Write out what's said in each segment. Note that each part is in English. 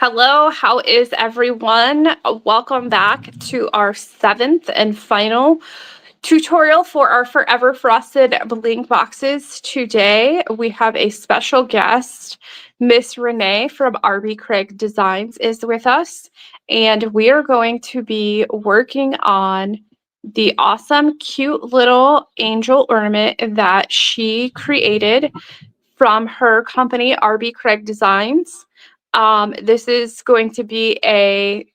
Hello, how is everyone? Welcome back to our 7th and final tutorial for our Forever Frosted Bling boxes. Today we have a special guest. Miss Renee from RB Craig Designs is with us, and we are going to be working on the awesome, cute little angel ornament that she created from her company, RB Craig Designs. This is going to be a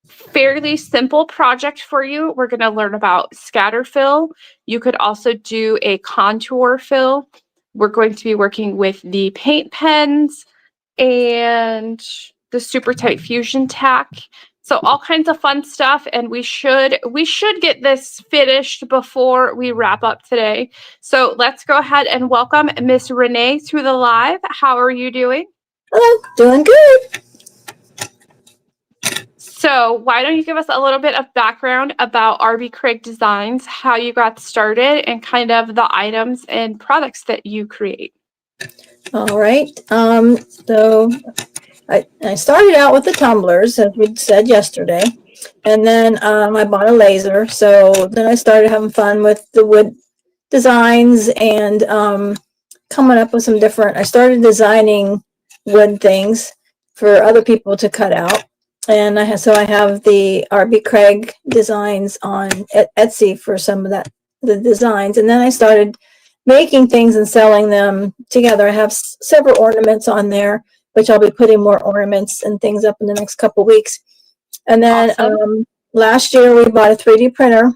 fairly simple project for you. We're going to learn about scatter fill. You could also do a contour fill. We're going to be working with the paint pens and the super tight fusion tack. So all kinds of fun stuff, and we should get this finished before we wrap up today. So let's go ahead and welcome Miss Renee to the live. How are you doing? Hello, doing good. So why don't you give us a little bit of background about RB Craig Designs, how you got started, and kind of the items and products that you create. All right. So I started out with the tumblers, as we said yesterday, and then I bought a laser. So then I started having fun with the wood designs and coming up with some different. I started designing wood things for other people to cut out. And I have the RB Craig designs on Etsy for some of the designs. And then I started making things and selling them together. I have several ornaments on there, which I'll be putting more ornaments and things up in the next couple weeks. And then awesome. Last year we bought a 3D printer.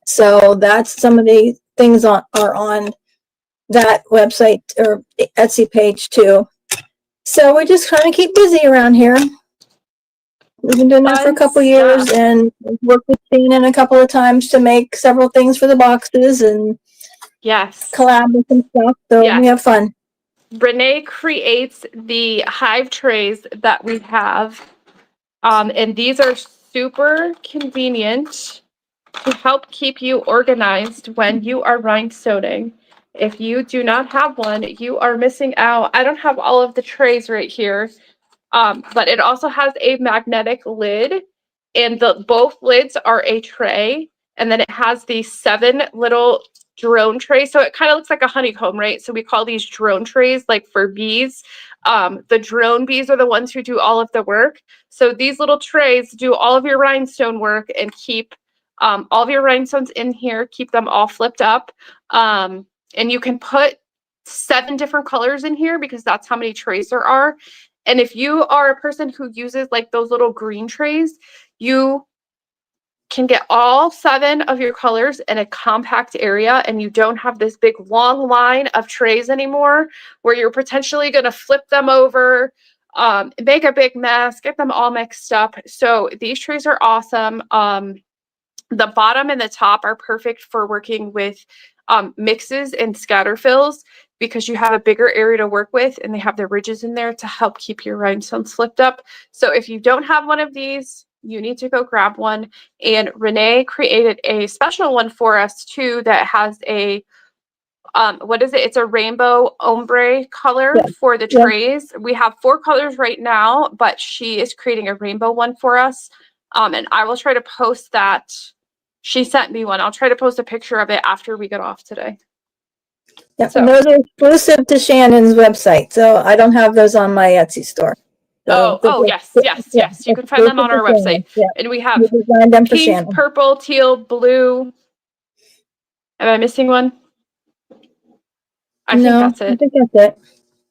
So that's some of the things are on that website or Etsy page too. So we just kind of keep busy around here. We've been doing that for a couple years and worked with Shannon a couple of times to make several things for the boxes and collab with some stuff. So we have fun. Renee creates the hive trays that we have, and these are super convenient to help keep you organized when you are rhinestoning. If you do not have one, you are missing out. I don't have all of the trays right here. But it also has a magnetic lid, and both lids are a tray, and then it has these 7 little drone trays. So it kind of looks like a honeycomb, right? So we call these drone trays, like for bees. The drone bees are the ones who do all of the work. So these little trays do all of your rhinestone work and keep all of your rhinestones in here, keep them all flipped up. And you can put 7 different colors in here because that's how many trays there are. And if you are a person who uses like those little green trays, you can get all 7 of your colors in a compact area, and you don't have this big long line of trays anymore where you're potentially going to flip them over, make a big mess, get them all mixed up. So these trays are awesome. The bottom and the top are perfect for working with mixes and scatter fills, because you have a bigger area to work with, and they have the ridges in there to help keep your rhinestones flipped up. So if you don't have one of these, you need to go grab one. And Renee created a special one for us too that has a what is it? It's a rainbow ombre color for the trays. We have 4 colors right now, but she is creating a rainbow one for us. And I will try to post that. She sent me one. I'll try to post a picture of it after we get off today. Yeah, so. And those are exclusive to Shannon's website, so I don't have those on my Etsy store. So yes. You can find them on our website. And we have pink, purple, teal, blue. Am I missing one? I think that's it.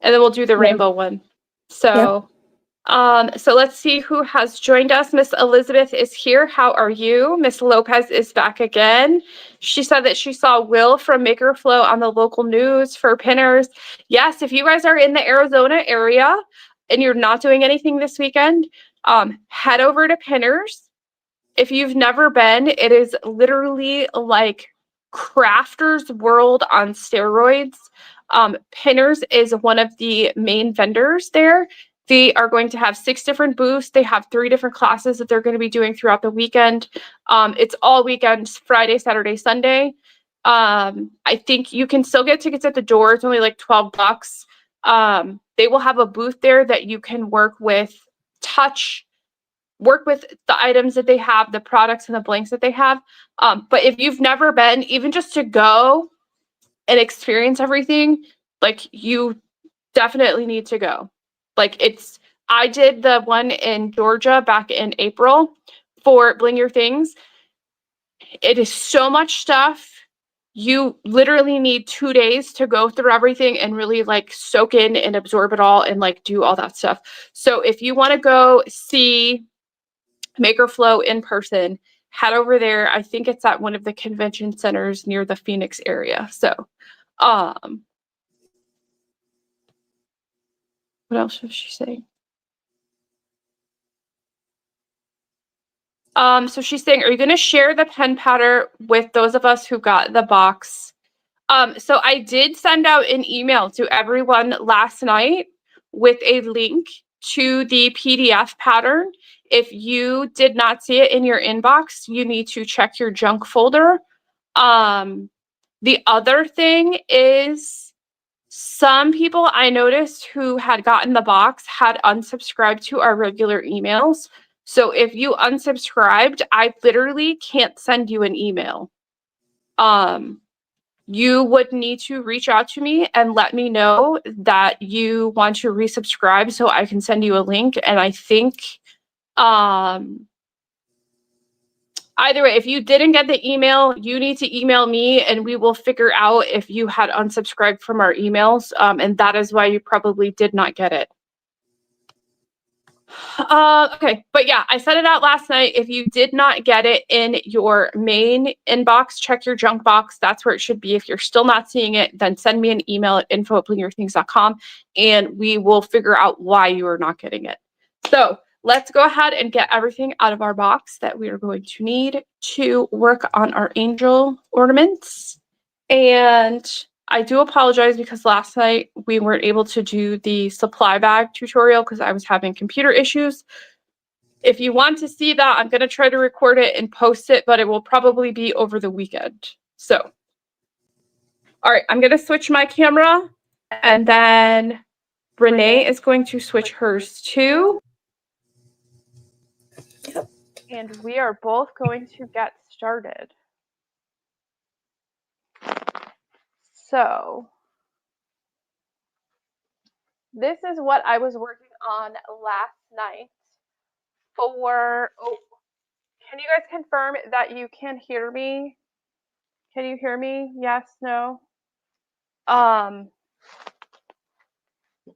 And then we'll do the rainbow one. So, so let's see who has joined us. Miss Elizabeth is here. How are you? Miss Lopez is back again. She said that she saw Will from Maker Flow on the local news for pinners. Yes, if you guys are in the Arizona area and you're not doing anything this weekend, head over to Pinners. If you've never been, it is literally like Crafters World on steroids. Pinners is one of the main vendors there. They are going to have 6 different booths. They have 3 different classes that they're going to be doing throughout the weekend. It's all weekends, Friday, Saturday, Sunday. I think you can still get tickets at the door. It's only like $12. They will have a booth there that you can work with work with the items that they have, the products and the blanks that they have. But if you've never been, even just to go and experience everything, like you definitely need to go. Like I did the one in Georgia back in April for Bling Your Things. It is so much stuff. You literally need 2 days to go through everything and really like soak in and absorb it all and like do all that stuff. So if you want to go see Maker Flow in person, head over there. I think it's at one of the convention centers near the Phoenix area. So, what else was she saying? So she's saying, are you going to share the pen powder with those of us who got the box? So I did send out an email to everyone last night with a link to the PDF pattern. If you did not see it in your inbox, you need to check your junk folder. The other thing is some people I noticed who had gotten the box had unsubscribed to our regular emails. So if you unsubscribed, I literally can't send you an email. You would need to reach out to me and let me know that you want to resubscribe so I can send you a link. And I think either way, if you didn't get the email, you need to email me and we will figure out if you had unsubscribed from our emails. And that is why you probably did not get it. Okay, but yeah, I sent it out last night. If you did not get it in your main inbox, check your junk box. That's where it should be. If you're still not seeing it, then send me an email at info@blingyourthings.com and we will figure out why you are not getting it. So let's go ahead and get everything out of our box that we are going to need to work on our angel ornaments. And I do apologize because last night we weren't able to do the supply bag tutorial because I was having computer issues. If you want to see that, I'm going to try to record it and post it, but it will probably be over the weekend. So, all right, I'm going to switch my camera and then Renee is going to switch hers too. Yep. And we are both going to get started. So, this is what I was working on last night for, can you guys confirm that you can hear me? Can you hear me? Yes, no?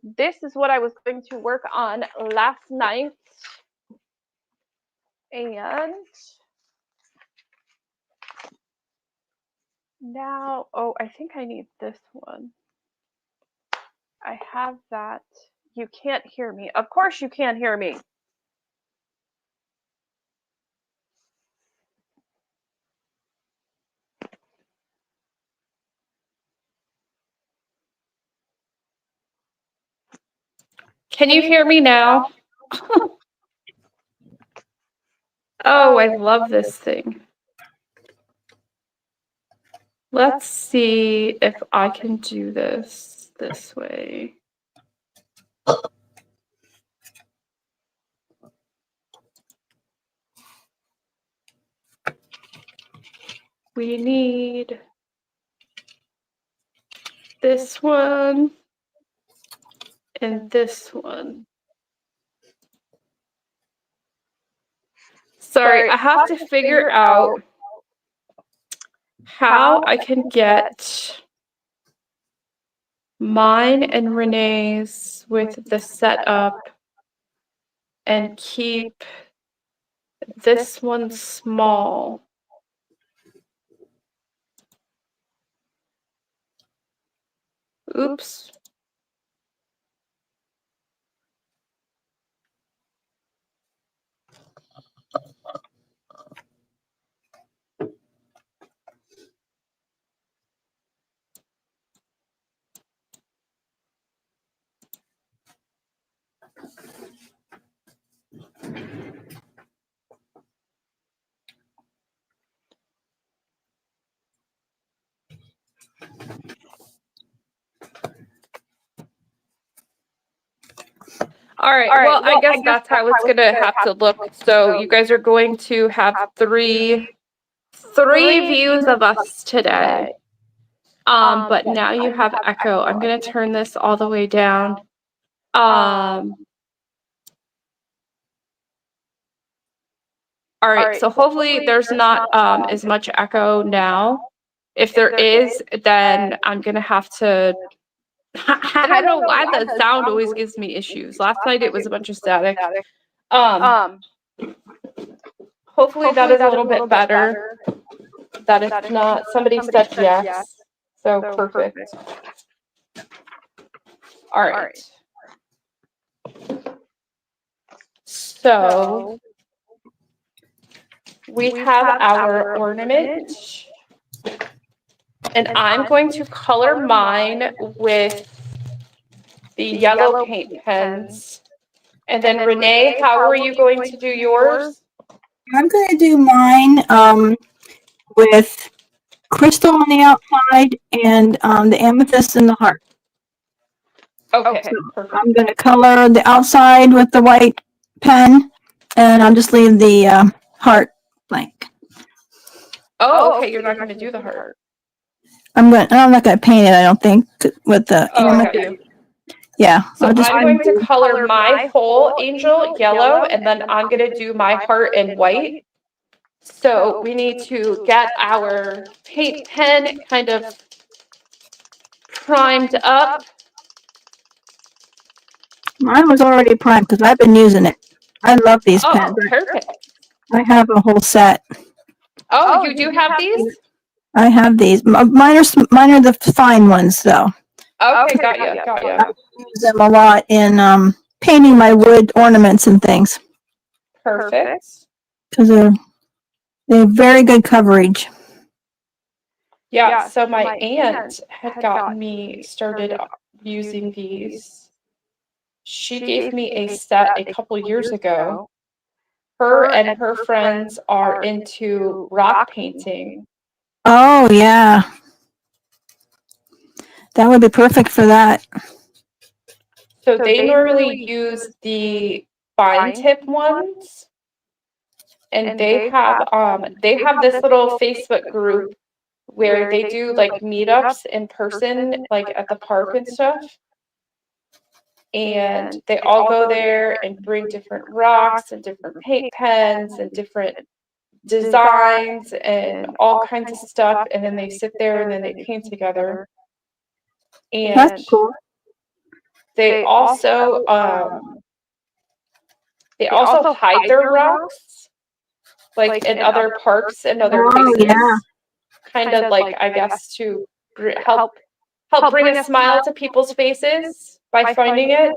This is what I was going to work on last night. And now, I think I need this one. I have that. You can't hear me. Of course you can't hear me. Can you hear me now? Oh, I love this thing. Let's see if I can do this way. We need this one and this one. Sorry, I have to figure out how I can get mine and Renee's with the setup and keep this one small. Oops. All right. Well, I guess that's how it's gonna have to look. So you guys are going to have three views of us today. But now you have echo. I'm gonna turn this all the way down. All right. So hopefully there's not as much echo now. If there is, then I'm gonna have to. I don't know why the sound always gives me issues. Last night it was a bunch of static. Hopefully that is a little bit better. That if not, somebody said yes. So perfect. All right. So we have our ornament. And I'm going to color mine with the yellow paint pens. And then Renee, how are you going to do yours? I'm going to do mine with crystal on the outside and the amethyst in the heart. Okay, perfect. I'm going to color the outside with the white pen, and I'll just leave the heart blank. Oh, okay. You're not going to do the heart. I'm not going to paint it. I don't think with the amethyst. Yeah. So I'm going to color my whole angel yellow, and then I'm going to do my heart in white. So we need to get our paint pen kind of primed up. Mine was already primed because I've been using it. I love these pens. Perfect. I have a whole set. Oh, you do have these? I have these. Mine are the fine ones, though. Okay, got you. I use them a lot in painting my wood ornaments and things. Perfect. Because they have very good coverage. Yeah, so my aunt had gotten me started using these. She gave me a set a couple years ago. Her and her friends are into rock painting. Oh, yeah. That would be perfect for that. So they normally use the fine tip ones. And they have this little Facebook group where they do like meetups in person, like at the park and stuff. And they all go there and bring different rocks and different paint pens and different designs and all kinds of stuff. And then they sit there and then they paint together. And that's cool. They also hide their rocks like in other parks and other places. Yeah. Kind of like, I guess, to help bring a smile to people's faces by finding it.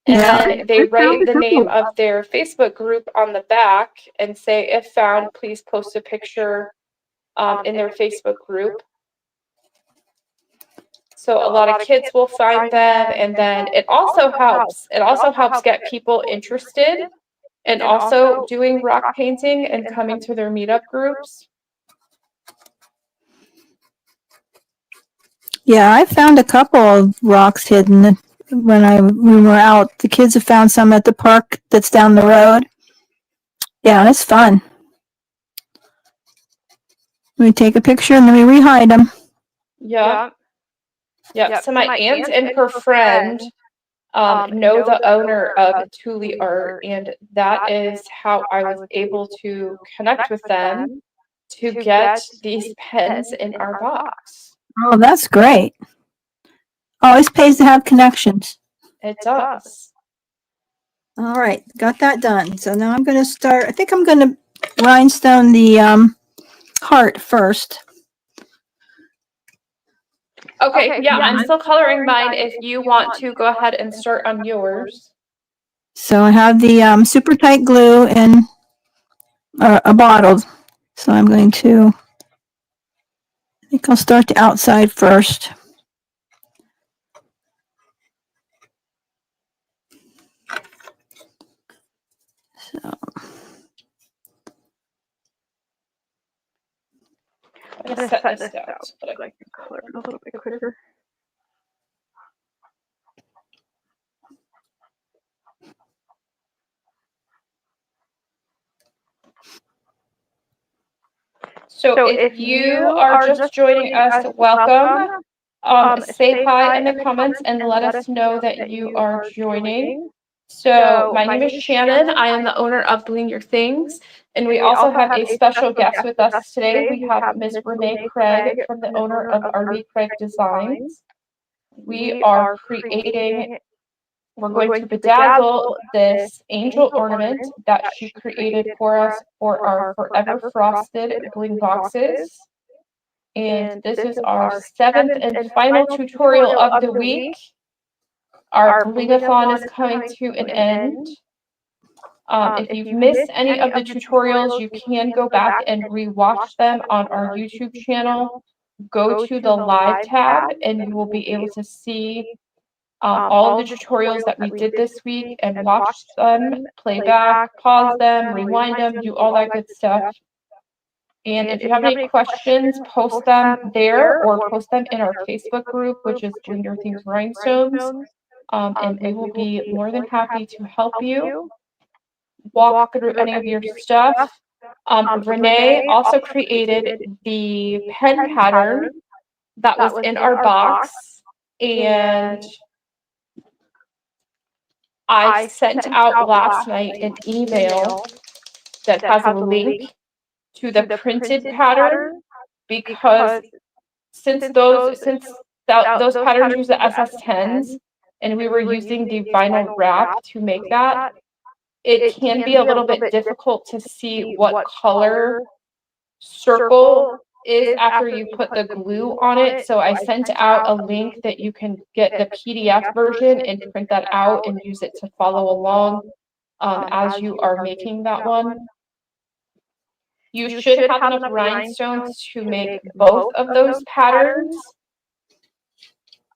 And then they write the name of their Facebook group on the back and say, if found, please post a picture in their Facebook group. So a lot of kids will find them, and then it also helps get people interested in also doing rock painting and coming to their meetup groups. Yeah, I found a couple of rocks hidden when we were out. The kids have found some at the park that's down the road. Yeah, it's fun. We take a picture and then we rehide them. Yeah. So my aunt and her friend know the owner of Thule Art, and that is how I was able to connect with them to get these pens in our box. Oh, that's great. Always pays to have connections. It does. All right, got that done. So now I'm going to start. I think I'm going to rhinestone the heart first. Okay, yeah, I'm still coloring mine if you want to go ahead and start on yours. So I have the super tight glue in a bottle. So I'm going to, I think I'll start the outside first. So I'm going to set this down so that I can color a little bit quicker. So if you are just joining us, welcome. Say hi in the comments and let us know that you are joining. So my name is Shannon. I am the owner of Bling Your Things. And we also have a special guest with us today. We have Miss Renee Craig from the owner of RV Craig Designs. We are creating, we're going to bedazzle this angel ornament that she created for us for our Forever Frosted bling boxes. And this is our 7th and final tutorial of the week. Our bling-a-thon is coming to an end. If you've missed any of the tutorials, you can go back and rewatch them on our YouTube channel. Go to the live tab and you will be able to see all of the tutorials that we did this week and watch them, play back, pause them, rewind them, do all that good stuff. And if you have any questions, post them there or post them in our Facebook group, which is Bling Your Things Rhinestones. And we will be more than happy to help you walk through any of your stuff. Renee also created the pen pattern that was in our box, and I sent out last night an email that has a link to the printed pattern, because since those patterns use the SS10s and we were using the vinyl wrap to make that, it can be a little bit difficult to see what color circle is after you put the glue on it. So I sent out a link that you can get the PDF version and print that out and use it to follow along as you are making that one. You should have enough rhinestones to make both of those patterns,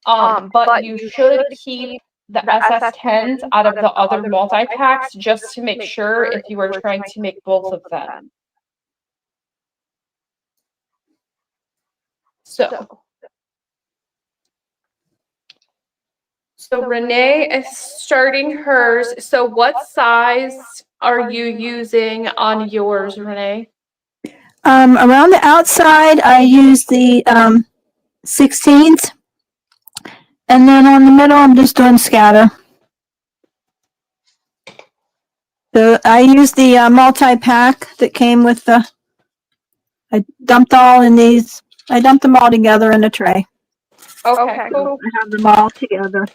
but you should keep the SS10s out of the other multi-packs just to make sure if you are trying to make both of them. So Renee is starting hers. So what size are you using on yours, Renee? Around the outside, I use the 16th, and then on the middle, I'm just doing scatter. So I use the multi-pack that came with the. I dumped them all together in a tray. Okay, cool. I have them all together,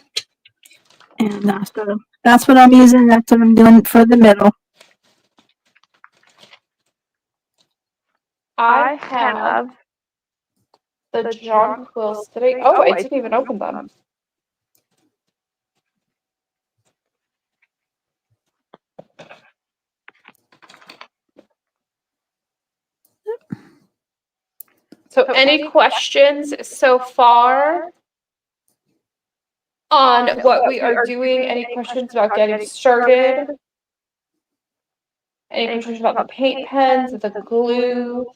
and so that's what I'm using. That's what I'm doing for the middle. I have the John quills today. Oh, I didn't even open them. So any questions so far on what we are doing? Any questions about getting started? Any questions about the paint pens, the glue,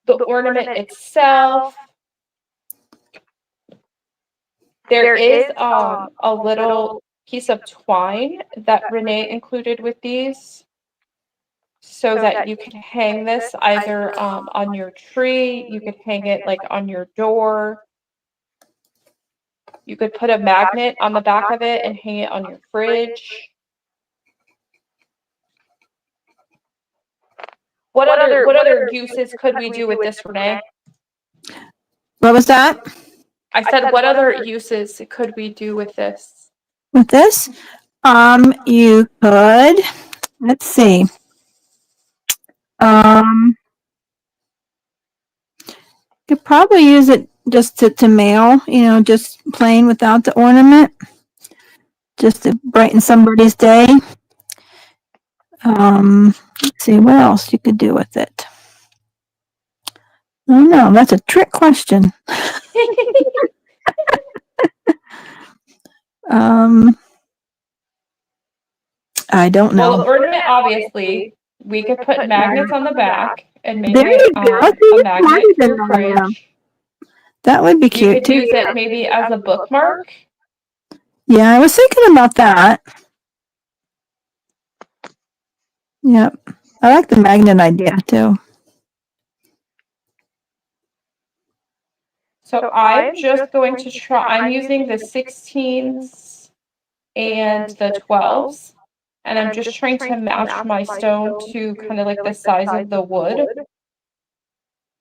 the ornament itself? There is a little piece of twine that Renee included with these, so that you can hang this either on your tree, you could hang it like on your door. You could put a magnet on the back of it and hang it on your fridge. What other uses could we do with this, Renee? What was that? I said, what other uses could we do with this? With this, you could. Let's see. Could probably use it just to mail, just plain without the ornament, just to brighten somebody's day. Let's see what else you could do with it. I don't know. That's a trick question. I don't know. Well, the ornament, obviously, we could put magnets on the back and make There you it go. a magnet for your fridge. That would be cute. You could use it maybe as a bookmark. Yeah, I was thinking about that. Yep. I like the magnet idea too. So I'm just going to try, I'm using the 16s and the 12s, and I'm just trying to match my stone to kind of like the size of the wood.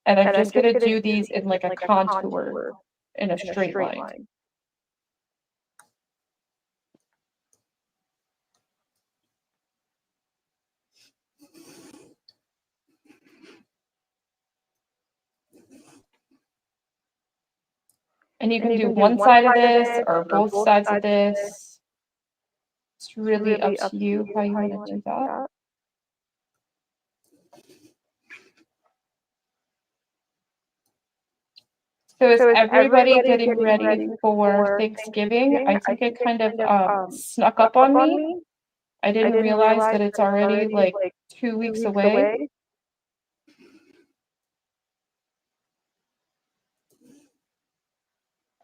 And I'm just going to do these in like a contour in a straight line. And you can do one side of this or both sides of this. It's really up to you how you want to do that. So is everybody getting ready for Thanksgiving? I think it kind of snuck up on me. I didn't realize that it's already like 2 weeks away.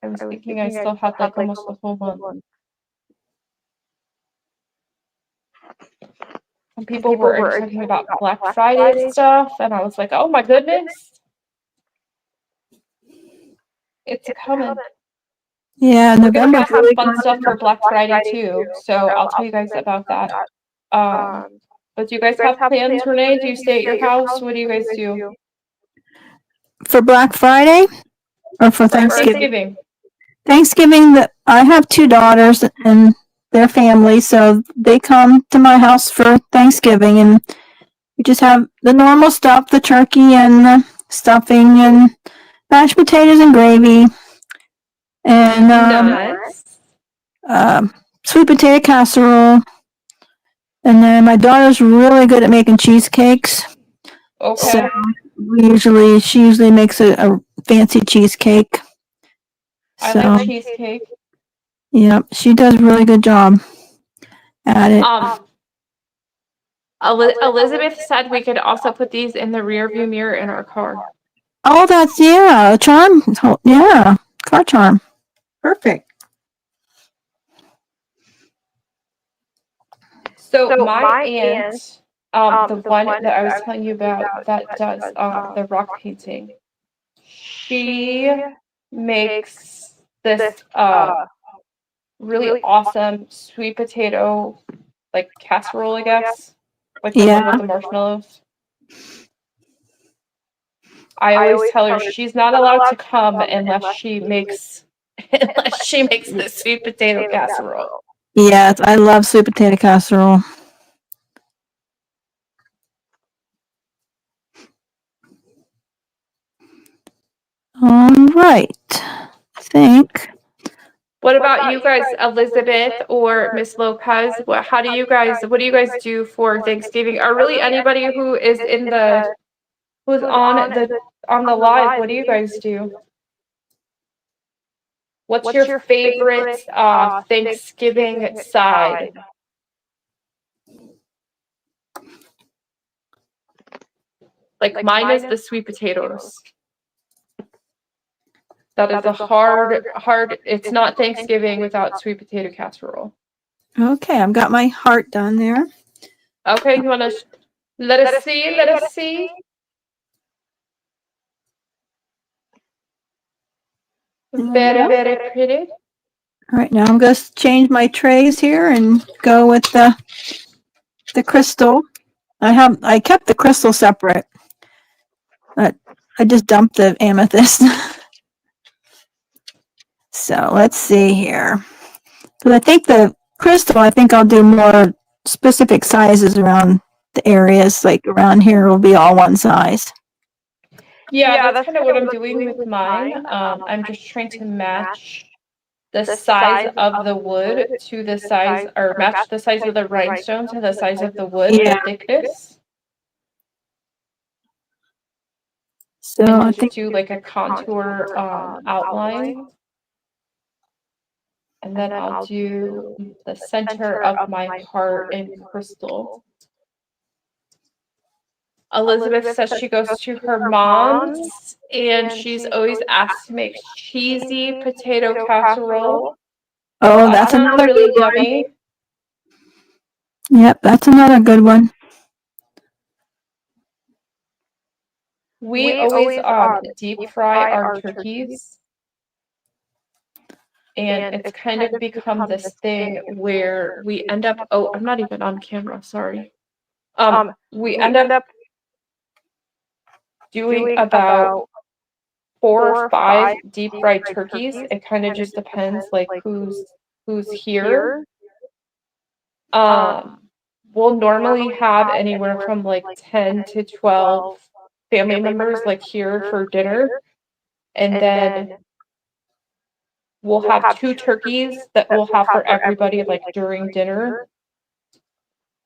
I was thinking I still had like almost a whole month. Some people were already talking about Black Friday stuff, and I was like, oh my goodness. It's coming. Yeah, We're gonna November. have fun stuff for Black Friday too, so I'll tell you guys about that. But do you guys have plans, Renee? Do you stay at your house? What do you guys do? For Black Friday or for Thanksgiving. Thanksgiving, I have two daughters and their family, so they come to my house for Thanksgiving, and we just have the normal stuff: the turkey and the stuffing and mashed potatoes and gravy, and Nuts. sweet potato casserole. And then my daughter's really good at making cheesecakes. Okay. So she usually makes a fancy cheesecake. I like cheesecake. Yeah, she does a really good job at it. Elizabeth said we could also put these in the rear view mirror in our car. Oh, that's, a charm. Yeah, car charm. Perfect. So my aunt, the one that I was telling you about that does the rock painting, she makes this really awesome sweet potato like casserole, I guess, like the one with the marshmallows. I always tell her she's not allowed to come unless she makes the sweet potato casserole. Yes, I love sweet potato casserole. All right. I think. What about you guys, Elizabeth or Miss Lopez? What do you guys do for Thanksgiving? Or really anybody who is who's on the live, what do you guys do? What's your favorite Thanksgiving side? Like mine is the sweet potatoes. That is a hard, it's not Thanksgiving without sweet potato casserole. Okay, I've got my heart done there. Okay, you want to let us see? Very, very pretty. All right, now I'm going to change my trays here and go with the crystal. I kept the crystal separate, but I just dumped the amethyst. So let's see here. Because I think the crystal, I'll do more specific sizes around the areas. Like around here will be all one size. Yeah, that's kind of what I'm doing with mine. I'm just trying to match the size of the wood to the size, or match the size of the rhinestone to the size of the wood, the thickness. So and I just think do like a contour outline. And then I'll do the center of my heart in crystal. Elizabeth says she goes to her mom's and she's always asked to make cheesy potato casserole. Oh, That that's sounds another really good one. yummy. Yep, that's another good one. We always deep fry our turkeys And it's kind of become this thing where we end up, oh, I'm not even on camera, sorry. We end up doing about 4 or 5 deep fried turkeys. It kind of just depends like who's here. We'll normally have anywhere from like 10 to 12 family members like here for dinner. And then we'll have 2 turkeys that we'll have for everybody like during dinner.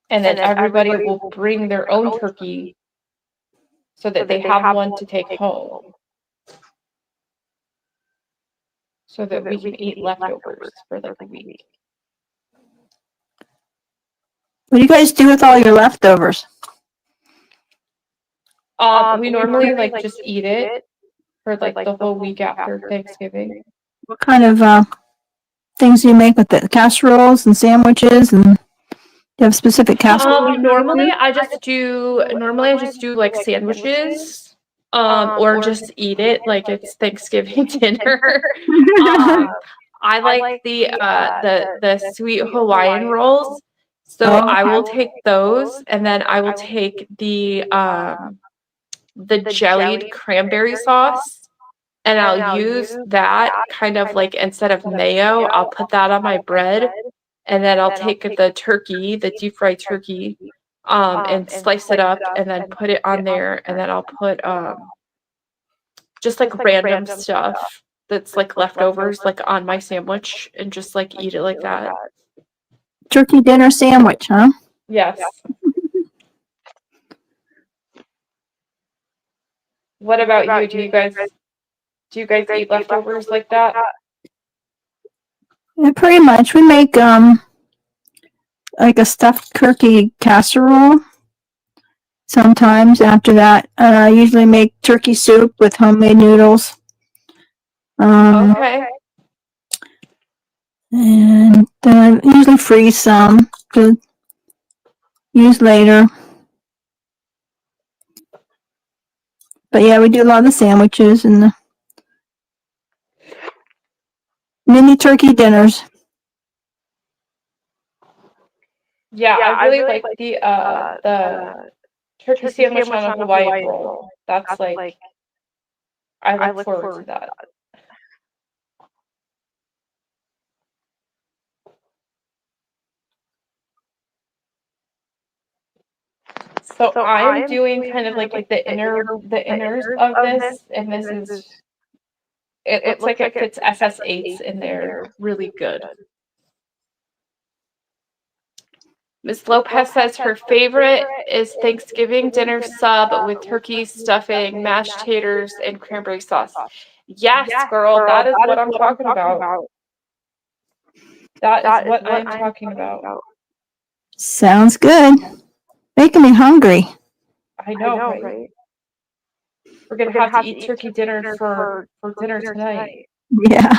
And then everybody will bring their own turkey so that they have one to take home. So that we can eat leftovers for like a week. What do you guys do with all your leftovers? We normally like just eat it for like the whole week after Thanksgiving. What kind of things do you make with it? Casseroles and sandwiches, and do you have specific casseroles? Normally I just do like sandwiches, or just eat it like it's Thanksgiving dinner. I like the sweet Hawaiian rolls. So I will take those, and then I will take the jellied cranberry sauce, and I'll use that kind of like instead of mayo, I'll put that on my bread, and then I'll take the turkey, the deep fried turkey, and slice it up and then put it on there, and then I'll put just like random stuff that's like leftovers like on my sandwich and just like eat it like that. Turkey dinner sandwich, huh? Yes. What about you? Do you guys eat leftovers like that? Yeah, pretty much. We make like a stuffed turkey casserole. Sometimes after that, I usually make turkey soup with homemade noodles. Okay. And then usually freeze some to use later. But yeah, we do a lot of the sandwiches and the mini turkey dinners. Yeah, I really like the turkey sandwich on a Hawaiian roll. That's like I look forward to that. So I'm doing kind of like the inners of this, and this is, it looks like it fits SS8s in there really good. Miss Lopez says her favorite is Thanksgiving dinner sub with turkey stuffing, mashed taters, and cranberry sauce. Yes, girl, that is what I'm talking about. That is what I'm talking about. Sounds good. Making me hungry. I know, right? We're gonna have to eat turkey dinner for dinner tonight. Yeah.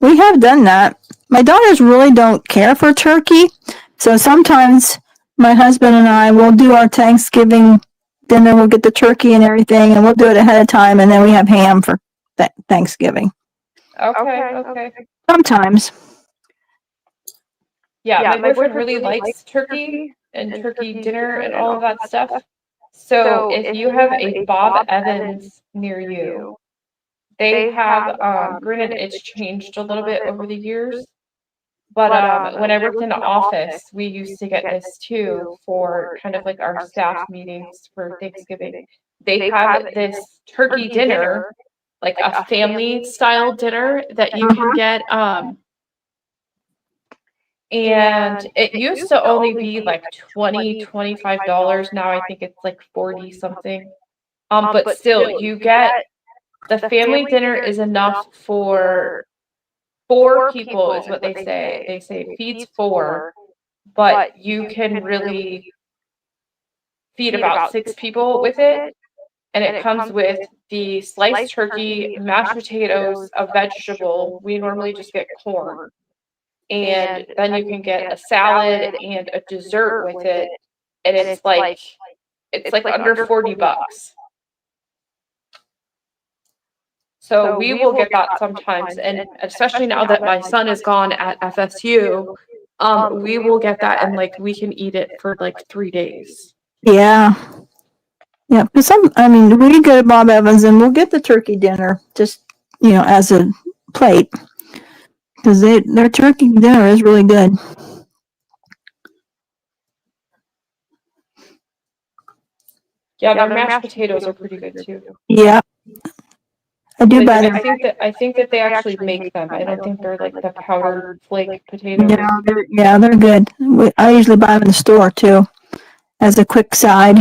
We have done that. My daughters really don't care for turkey, so sometimes my husband and I will do our Thanksgiving dinner. We'll get the turkey and everything, and we'll do it ahead of time, and then we have ham for Thanksgiving. Okay. Sometimes. Yeah, my boyfriend really likes turkey and turkey dinner and all of that stuff. So if you have a Bob Evans near you, they have, granted it's changed a little bit over the years, but when I worked in the office, we used to get this too for kind of like our staff meetings for Thanksgiving. They have this turkey dinner, like a family style dinner that you can get, and it used to only be like $25. Now I think it's like 40 something. But still, you get, the family dinner is enough for 4 people is what they say. They say it feeds 4, but you can really feed about 6 people with it. And it comes with the sliced turkey, mashed potatoes, a vegetable. We normally just get corn. And then you can get a salad and a dessert with it. And it's like under $40. So we will get that sometimes, and especially now that my son is gone at FSU, we will get that and like we can eat it for like 3 days. Yeah. Yeah, because we go to Bob Evans and we'll get the turkey dinner just, as a plate. Because their turkey dinner is really good. Yeah, their mashed potatoes are pretty good too. Yeah. I do buy them. I think that they actually make them. I don't think they're like the powdered flake potatoes. They're good. I usually buy them in the store too, as a quick side.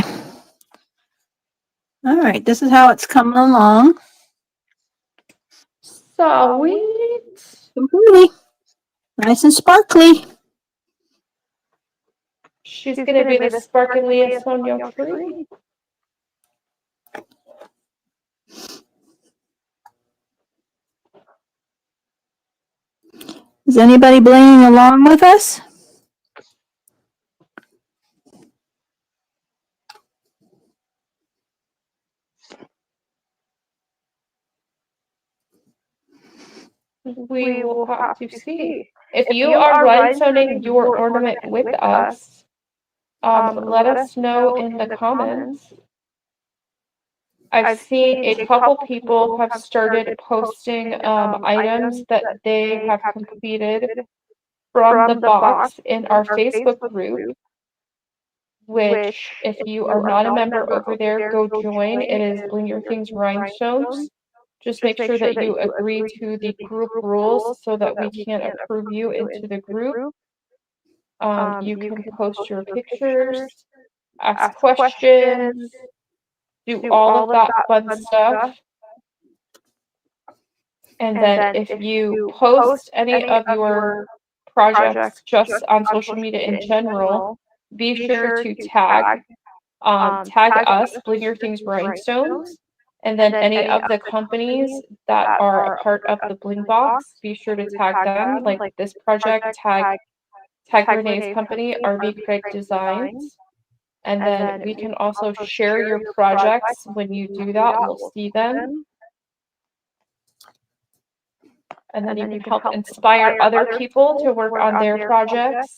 All right, this is how it's coming along. Sweet. Completely. Nice and sparkly. She's gonna be the sparkliest on your tree. Is anybody blinging along with us? We will have to see. If you are rhinestoning your ornament with us, let us know in the comments. I've seen a couple people have started posting items that they have completed from the box in our Facebook group, which if you are not a member over there, go join. It is Bling Your Things Rhinestones. Just make sure that you agree to the group rules so that we can approve you into the group. You can post your pictures, ask questions, do all of that fun stuff. And then if you post any of your projects just on social media in general, be sure to tag us, Bling Your Things Rhinestones, and then any of the companies that are a part of the Bling Box, be sure to tag them. Like this project, tag Renee's company, RV Craig Designs. And then we can also share your projects when you do that. We'll see them. And then you can help inspire other people to work on their projects.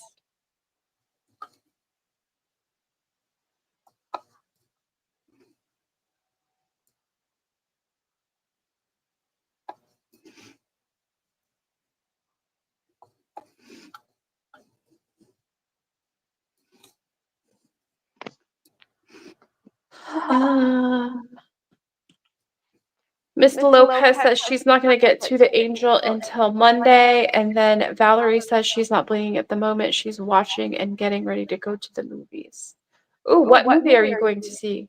Miss Lopez says she's not going to get to the angel until Monday, and then Valerie says she's not blinging at the moment. She's watching and getting ready to go to the movies. Ooh, what movie are you going to see?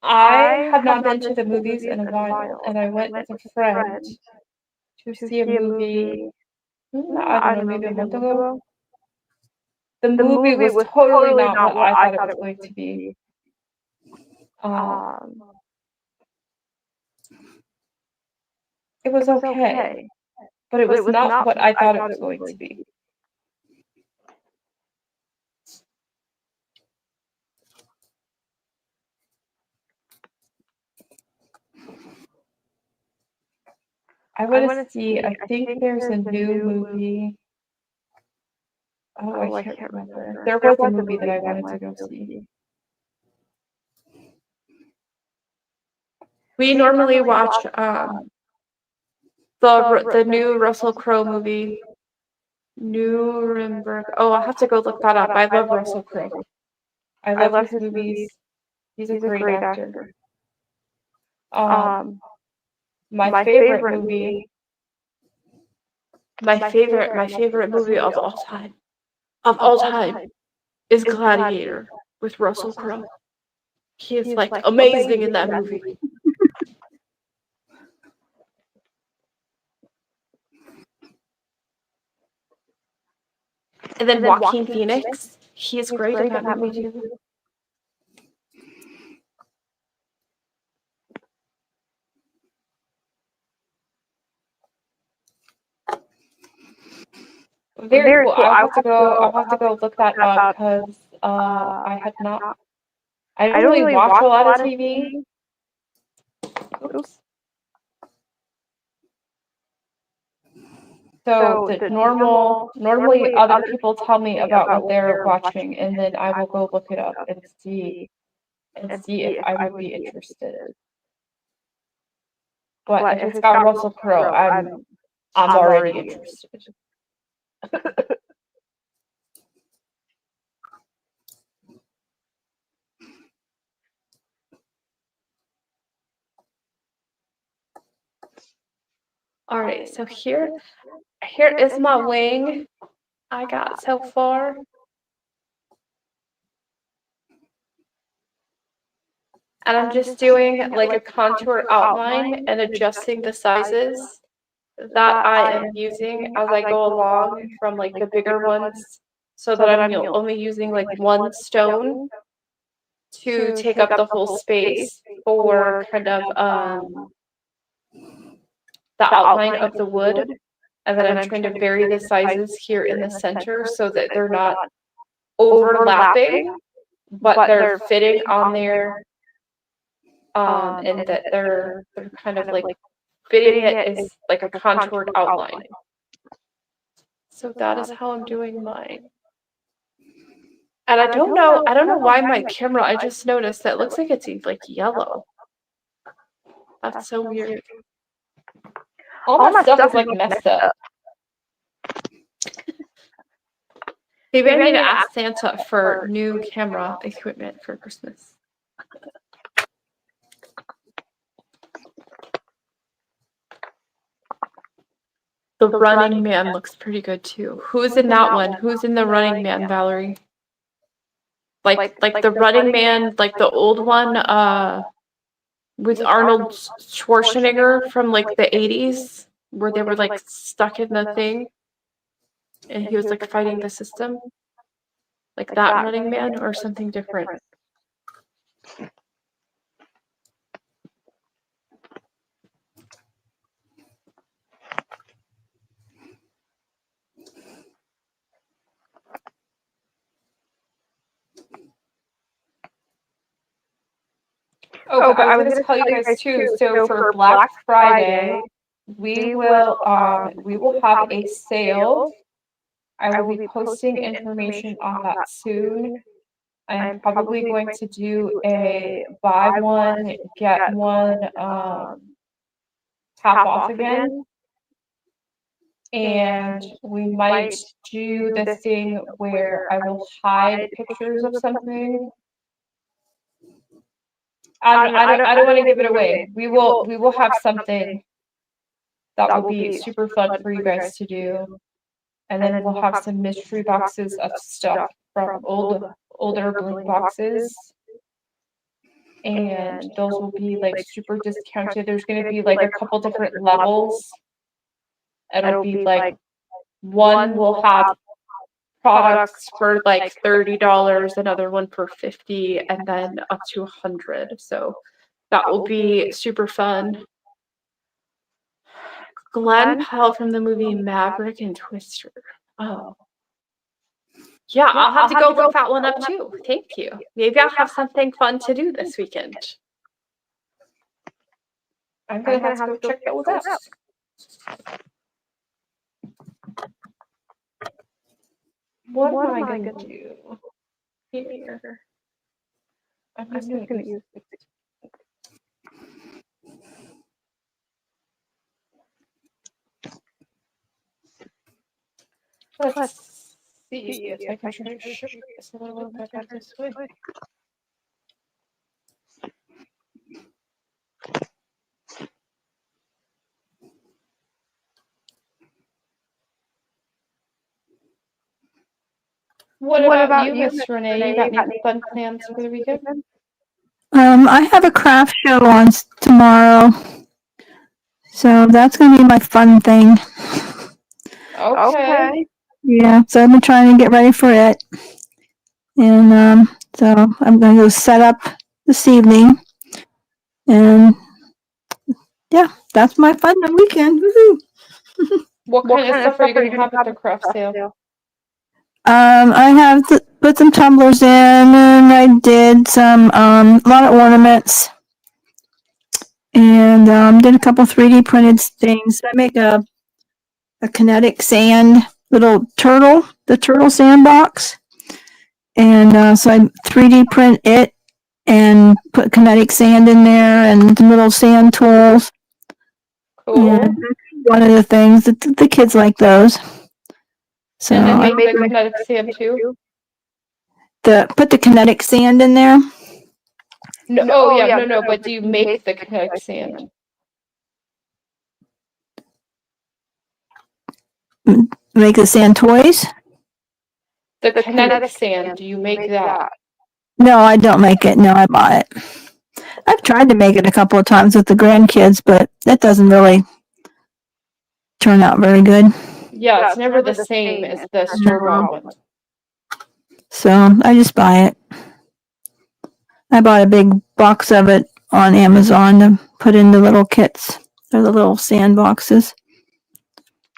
I have not been to the movies in a while, and I went with a friend to see a movie, I don't know, maybe a month ago. The movie was totally not what I thought it was going to be. It was okay, but it was not what I thought it was going to be. I want to see, I think there's a new movie. Oh, I can't remember. There was a movie that I wanted to go see. We normally watch the new Russell Crowe movie, Nuremberg. Oh, I'll have to go look that up. I love Russell Crowe. I love his movies. He's a great actor. My favorite movie. My favorite movie of all time is Gladiator with Russell Crowe. He is like amazing in that movie. And then Joaquin Phoenix, he is great in that movie too. Very cool. I'll have to go look that up because I don't really watch a lot of TV. Oops. So the normally other people tell me about what they're watching, and then I will go look it up and see if I would be interested. But if it's got Russell Crowe, I'm already interested. All right, so here is my wing I got so far. And I'm just doing like a contour outline and adjusting the sizes that I am using as I go along from like the bigger ones, so that I'm only using like one stone to take up the whole space for kind of the outline of the wood. And then I'm trying to vary the sizes here in the center so that they're not overlapping, but they're fitting on there, and that they're kind of like fitting it as like a contoured outline. So that is how I'm doing mine. And I don't know why my camera, I just noticed that it looks like it's like yellow. That's so weird. All my stuff is like messed up. Maybe I need to ask Santa for new camera equipment for Christmas. The Running Man looks pretty good too. Who's in that one? Who's in the Running Man, Valerie? Like the Running Man, like the old one, with Arnold Schwarzenegger from like the 80s, where they were like stuck in the thing, and he was like fighting the system. Like that Running Man, or something different? Oh, but I was going to tell you guys too. So for Black Friday, we will have a sale. I will be posting information on that soon. I'm probably going to do a buy one get one half off again. And we might do the thing where I will hide pictures of something. I don't want to give it away. We will have something that will be super fun for you guys to do. And then we'll have some mystery boxes of stuff from older Bling boxes. And those will be like super discounted. There's going to be like a couple different levels. It'll be like one will have products for like $30, another one for $50, and then up to $100. So that will be super fun. Glenn Powell from the movie Maverick and Twister. Oh. Yeah, I'll have to go look that one up too. Thank you. Maybe I'll have something fun to do this weekend. I'm going to have to go check those out. What am I going to do? Here. I'm just going to use it. Let's see if I can try to shift this a little better this way. What about you, Miss Renee? You got any fun plans for the weekend? I have a craft show on tomorrow, so that's gonna be my fun thing. Okay. Yeah, so I've been trying to get ready for it, and so I'm gonna go set up this evening, and yeah, that's my fun weekend. Woohoo! What kind of stuff are you gonna have at the craft sale? I have put some tumblers in, and I did some a lot of ornaments, and did a couple 3D printed things. I make a kinetic sand little turtle, the turtle sandbox. And so I 3D print it and put kinetic sand in there and little sand tools. Cool. And that's one of the things that the kids like those. So And then I make the kinetic sand too? put the kinetic sand in there. No, oh yeah, no, but do you make the kinetic sand? Make the sand toys. The kinetic sand, do you make that? No, I don't make it. No, I bought it. I've tried to make it a couple of times with the grandkids, but that doesn't really turn out very good. Yeah, it's never the same as the store-bought one. So I just buy it. I bought a big box of it on Amazon to put in the little kits. They're the little sand boxes.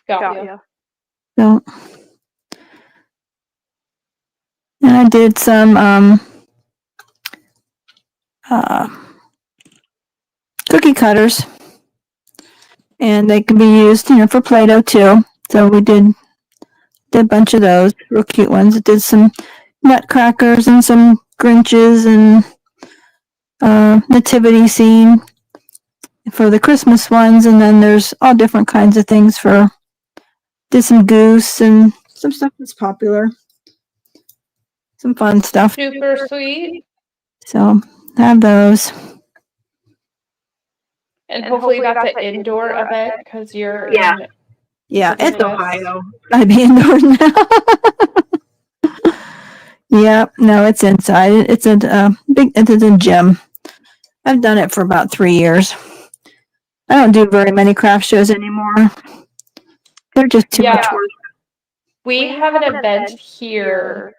Got you. So, and I did some cookie cutters, and they can be used, for Play-Doh too. So we did a bunch of those, real cute ones. Did some nutcrackers and some Grinches and nativity scene for the Christmas ones, and then there's all different kinds of things did some goose and some stuff that's popular. Some fun stuff. Super sweet. So have those. And hopefully that's an indoor event because you're in. Yeah, it's Yes. Ohio. I'd be indoors now. Yeah, no, it's inside. It's it's a gym. I've done it for about 3 years. I don't do very many craft shows anymore. They're just too much work. We have an event here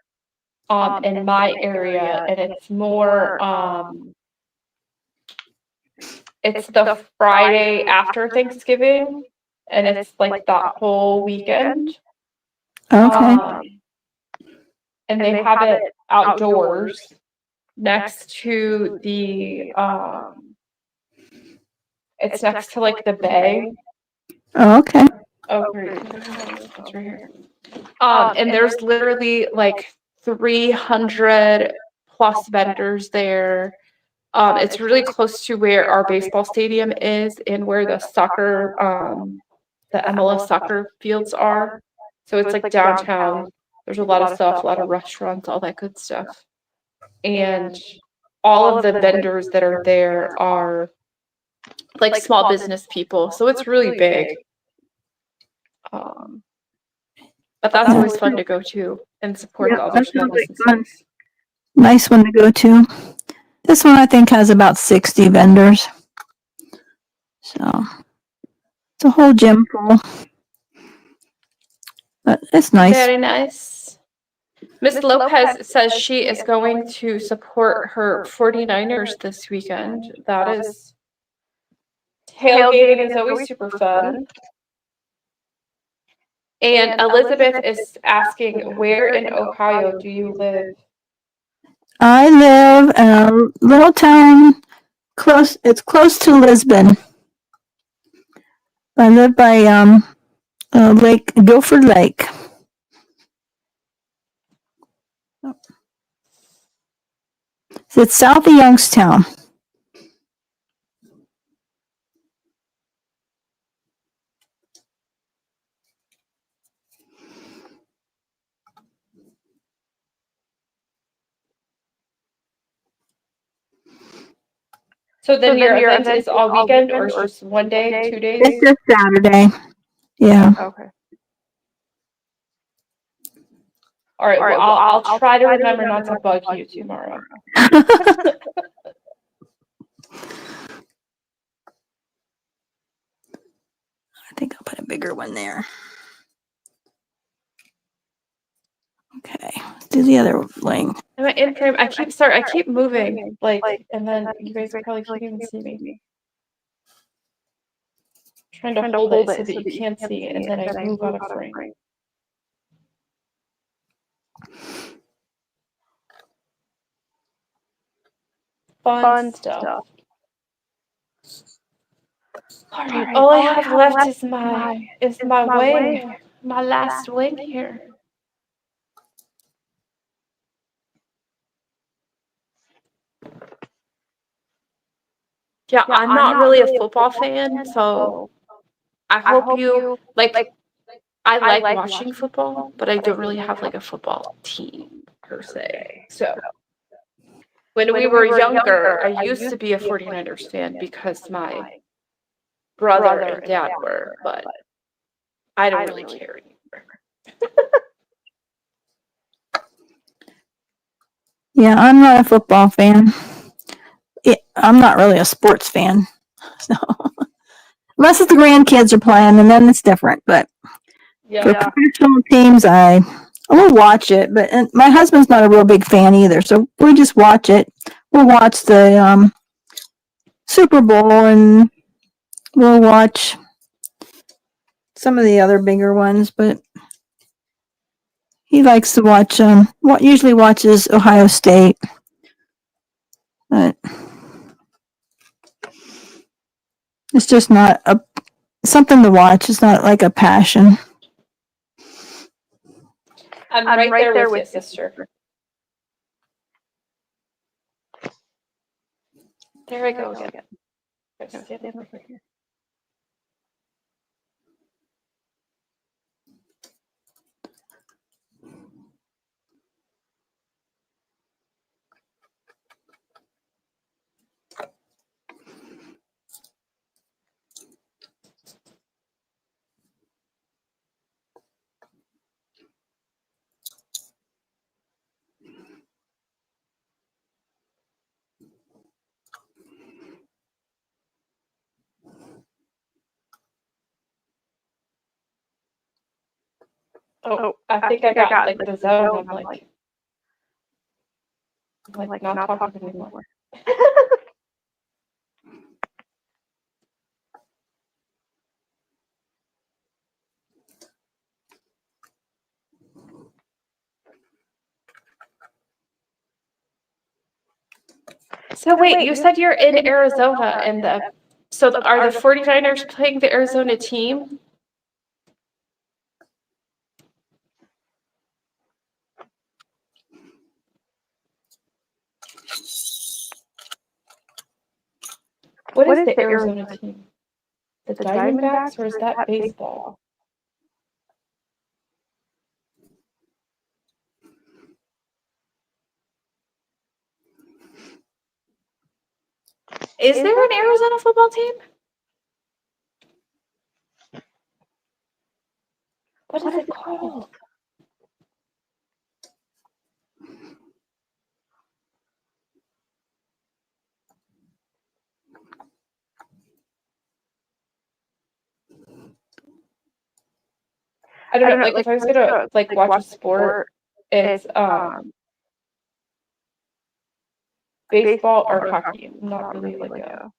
in my area, and it's more it's the Friday after Thanksgiving, and it's like that whole weekend. Okay. And they have it outdoors next to the it's next to like the bay. Oh, okay. Oh, great. It's right here. And there's literally like 300 plus vendors there. It's really close to where our baseball stadium is and where the soccer, the MLS soccer fields are. So it's like downtown. There's a lot of stuff, a lot of restaurants, all that good stuff. And all of the vendors that are there are like small business people. So it's really big. But that's always fun to go to and support the other small businesses. Nice one to go to. This one I think has about 60 vendors. So it's a whole gym full. But it's nice. Very nice. Miss Lopez says she is going to support her 49ers this weekend. That is tailgating is always super fun. And Elizabeth is asking, where in Ohio do you live? I live in a little town it's close to Lisbon. I live by Lake Guilford Lake. So it's south of Youngstown. So then your event is all weekend or it's just one day, 2 days? It's just Saturday. Yeah. Okay. All right. Well, I'll try to remember not to bug you tomorrow. I think I'll put a bigger one there. Okay, let's do the other bling. I'm in frame. I keep moving, and then you guys probably can't even see me. Trying to hold it so that you can't see it, and then I move out of frame. Fun stuff. All right, all I have left is my wing, my last wing here. Yeah, I'm not really a football fan, so I hope you like. I like watching football, but I don't really have like a football team per se. So when we were younger, I used to be a 49ers fan because my brother and dad were, but I don't really care anymore. Yeah, I'm not a football fan. I'm not really a sports fan. So unless it's the grandkids are playing, and then it's different. But for professional teams, I will watch it. But and my husband's not a real big fan either, so we just watch it. We'll watch the Super Bowl, and we'll watch some of the other bigger ones. But he likes to watch. What usually watches Ohio State, but it's just not a something to watch. It's not like a passion. I'm right there with you, sister. There I go again. Stand over here. Oh, I think I got like the zone. I'm like not talking anymore. So wait, you said you're in Arizona and are the 49ers playing the Arizona team? What is the Arizona team? The Diamondbacks, or is that baseball? Is there an Arizona football team? What is it called? I don't know. Like if I was gonna like watch a sport, it's baseball or hockey. I'm not really like a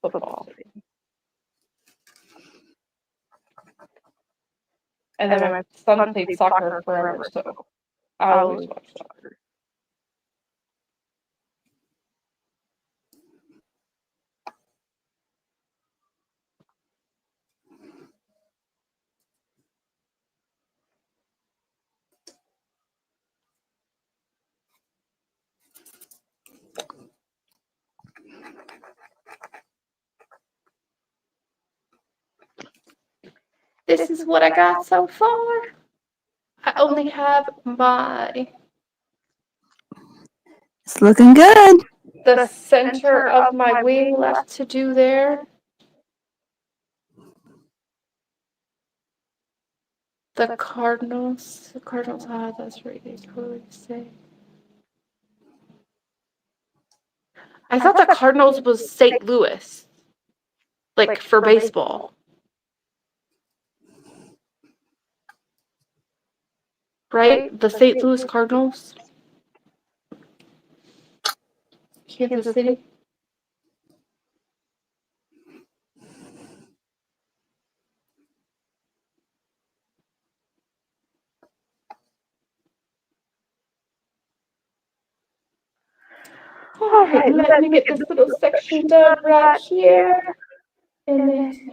football fan. And then my son played soccer forever, so I always watch soccer. This is what I got so far. I only have It's looking good. the center of my wing left to do there. The Cardinals. That's right. They totally say. I thought the Cardinals was St. Louis, like for baseball. Right? The St. Louis Cardinals. Kansas City. All right, let me get this little section done right here. And then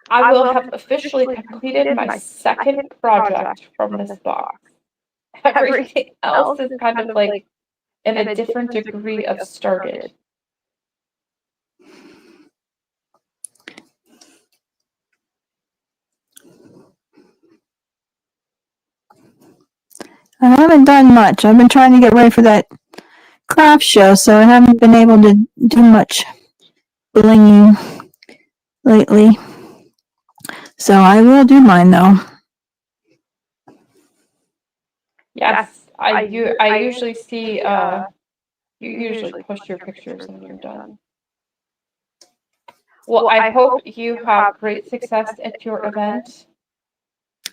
I will have officially completed my second project from this box. Everything else is kind of like in a different degree of started. I haven't done much. I've been trying to get ready for that craft show, so I haven't been able to do much blinging lately. So I will do mine though. Yes, I usually see you usually post your pictures when you're done. Well, I hope you have great success at your event.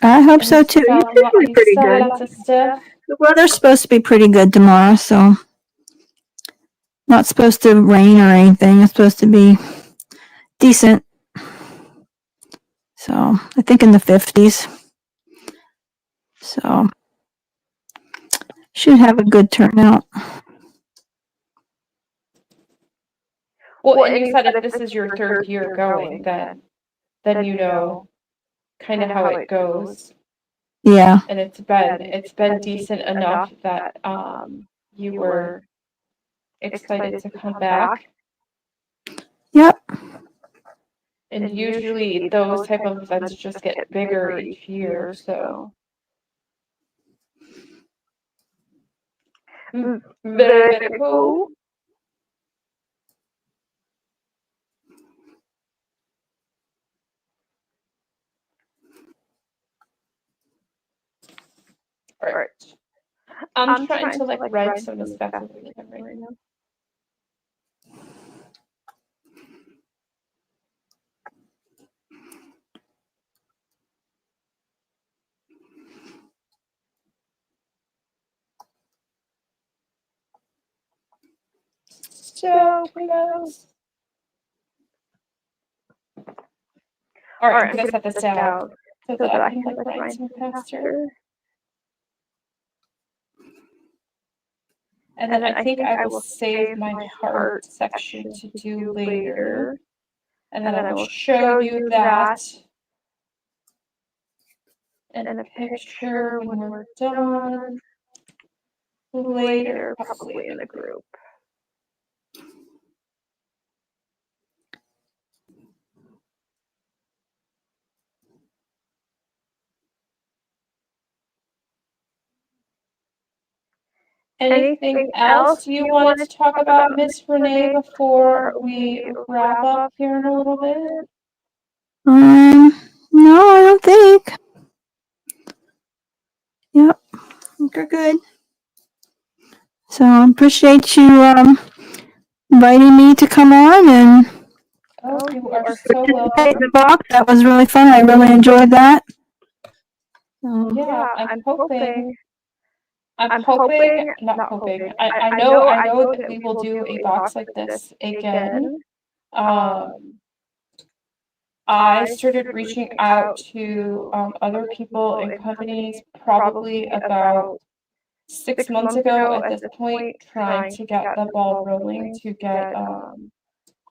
I hope so too. You sell lots of stuff. The weather's supposed to be pretty good tomorrow, so not supposed to rain or anything. It's supposed to be decent. So I think in the 50s. So should have a good turnout. Well, and you said if this is your third year going, then you know kind of how it goes. Yeah. And it's been decent enough that you were excited to come back. Yep. And usually those type of events just get bigger each year, so very, very cool. All right. I'm trying to like rhinestone as fast as I can right now. So close. All right, I'm gonna set this down so that I can like rhinestone faster. And then I think I will save my heart section to do later. And then I will show you that in a picture when we're done later, probably in the group. Anything else you wanted to talk about, Miss Renee, before we wrap up here in a little bit? No, I don't think. Yep, I think we're good. So I appreciate you inviting me to come on and you are so welcome. The box. That was really fun. I really enjoyed that. Yeah, I'm hoping, not hoping. I know that we will do a box like this again. I started reaching out to other people and companies probably about 6 months ago at this point, trying to get the ball rolling, to get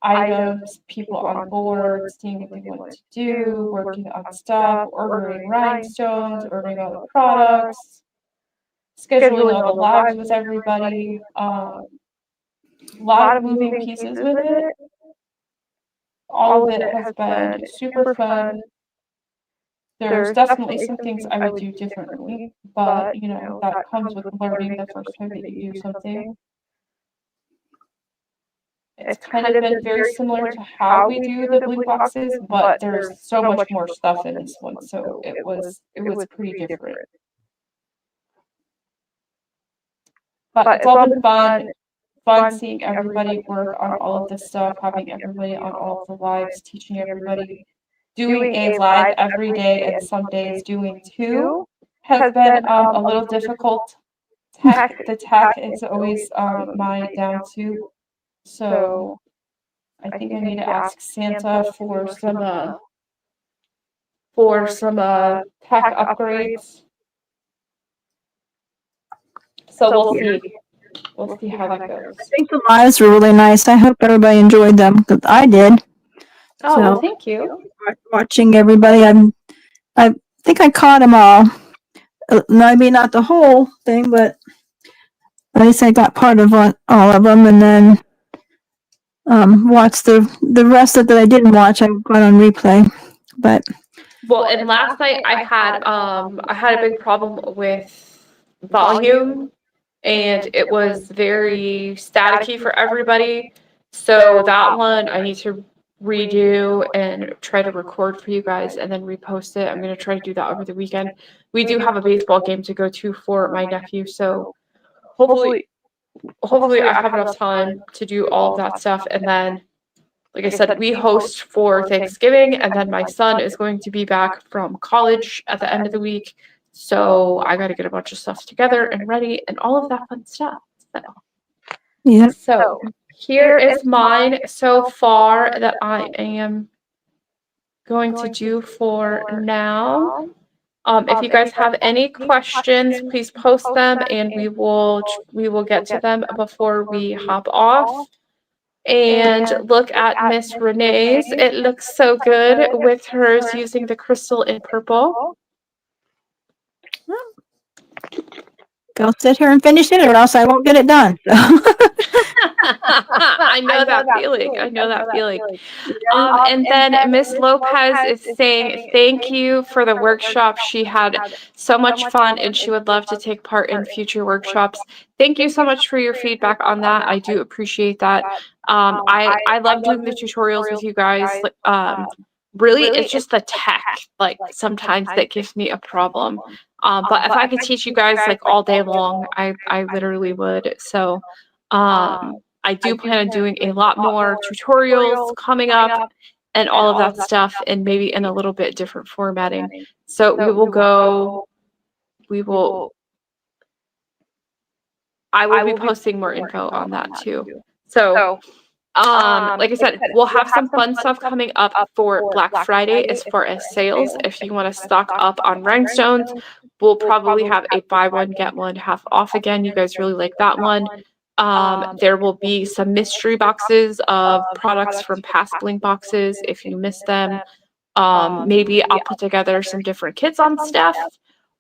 items, people on board, seeing what they wanted to do, working on stuff, ordering rhinestones, ordering all the products, scheduling all the lives with everybody. A lot of moving pieces with it. All of it has been super fun. There's definitely some things I would do differently, but you know, that comes with learning the first time that you do something. It's kind of been very similar to how we do the blue boxes, but there's so much more stuff in this one, so it was pretty different. But it's all been fun seeing everybody work on all of this stuff, having everybody on all of the lives, teaching everybody, doing a live every day, and some days doing two has been a little difficult. The tech is always my down-to, so I think I need to ask Santa for some tech upgrades. So we'll see. we'll see how that goes. I think the lives were really nice. I hope everybody enjoyed them because I did. Oh, well, thank you. Watching everybody, I think I caught them all. Maybe not the whole thing, but at least I got part of all of them, and then watched the rest that I didn't watch. I got on replay, but Well, and last night I had a big problem with volume, and it was very staticky for everybody. So that one I need to redo and try to record for you guys and then repost it. I'm going to try to do that over the weekend. We do have a baseball game to go to for my nephew, so hopefully I have enough time to do all of that stuff. And then, like I said, we host for Thanksgiving, and then my son is going to be back from college at the end of the week. So I got to get a bunch of stuff together and ready and all of that fun stuff. yeah. So here is mine so far that I am going to do for now. If you guys have any questions, please post them and we will get to them before we hop off. And look at Miss Renee's. It looks so good with hers using the crystal in purple. Go sit here and finish it, or else I won't get it done. I know that feeling. I know that feeling. And then Miss Lopez is saying thank you for the workshop. She had so much fun and she would love to take part in future workshops. Thank you so much for your feedback on that. I do appreciate that. I love doing the tutorials with you guys. Really, it's just the tech, like sometimes that gives me a problem. But if I could teach you guys like all day long, I literally would. So I do plan on doing a lot more tutorials coming up and all of that stuff, and maybe in a little bit different formatting. So I will be posting more info on that too. So like I said, we'll have some fun stuff coming up for Black Friday as far as sales. If you want to stock up on rhinestones, we'll probably have a buy one, get one half off again. You guys really like that one. There will be some mystery boxes of products from past Bling boxes if you missed them. Maybe I'll put together some different kits on stuff.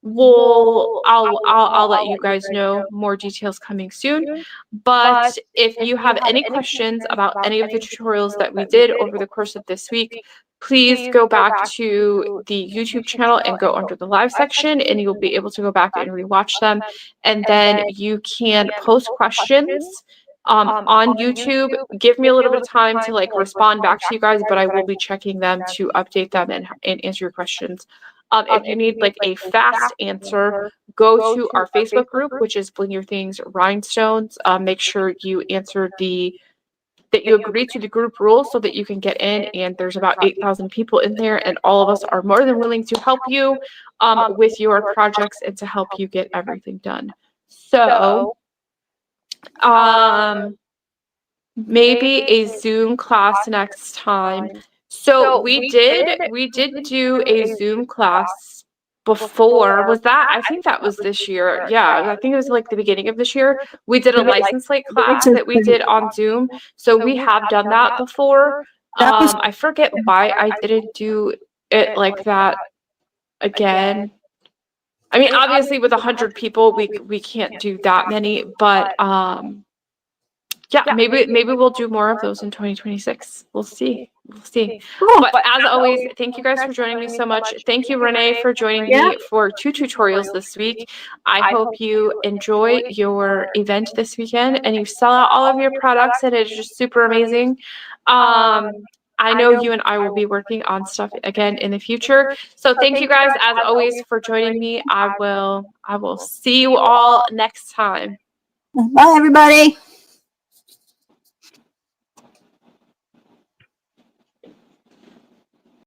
I'll let you guys know more details coming soon. But if you have any questions about any of the tutorials that we did over the course of this week, please go back to the YouTube channel and go under the live section, and you'll be able to go back and rewatch them. And then you can post questions on YouTube. Give me a little bit of time to like respond back to you guys, but I will be checking them to update them and answer your questions. If you need like a fast answer, go to our Facebook group, which is Bling Your Things Rhinestones. Make sure you answer that you agree to the group rules so that you can get in, and there's about 8,000 people in there, and all of us are more than willing to help you with your projects and to help you get everything done. So maybe a Zoom class next time. So we did do a Zoom class before. Was that? I think that was this year. Yeah, I think it was like the beginning of this year. We did a license plate class that we did on Zoom. So we have done that before. I forget why I didn't do it like that again. I mean, obviously with 100 people, we can't do that many, but yeah, maybe we'll do more of those in 2026. We'll see. But as always, thank you guys for joining me so much. Thank you, Renee, for joining me for 2 tutorials this week. I hope you enjoy your event this weekend and you sell out all of your products, and it's just super amazing. I know you and I will be working on stuff again in the future. So thank you guys as always for joining me. I will see you all next time. Bye, everybody.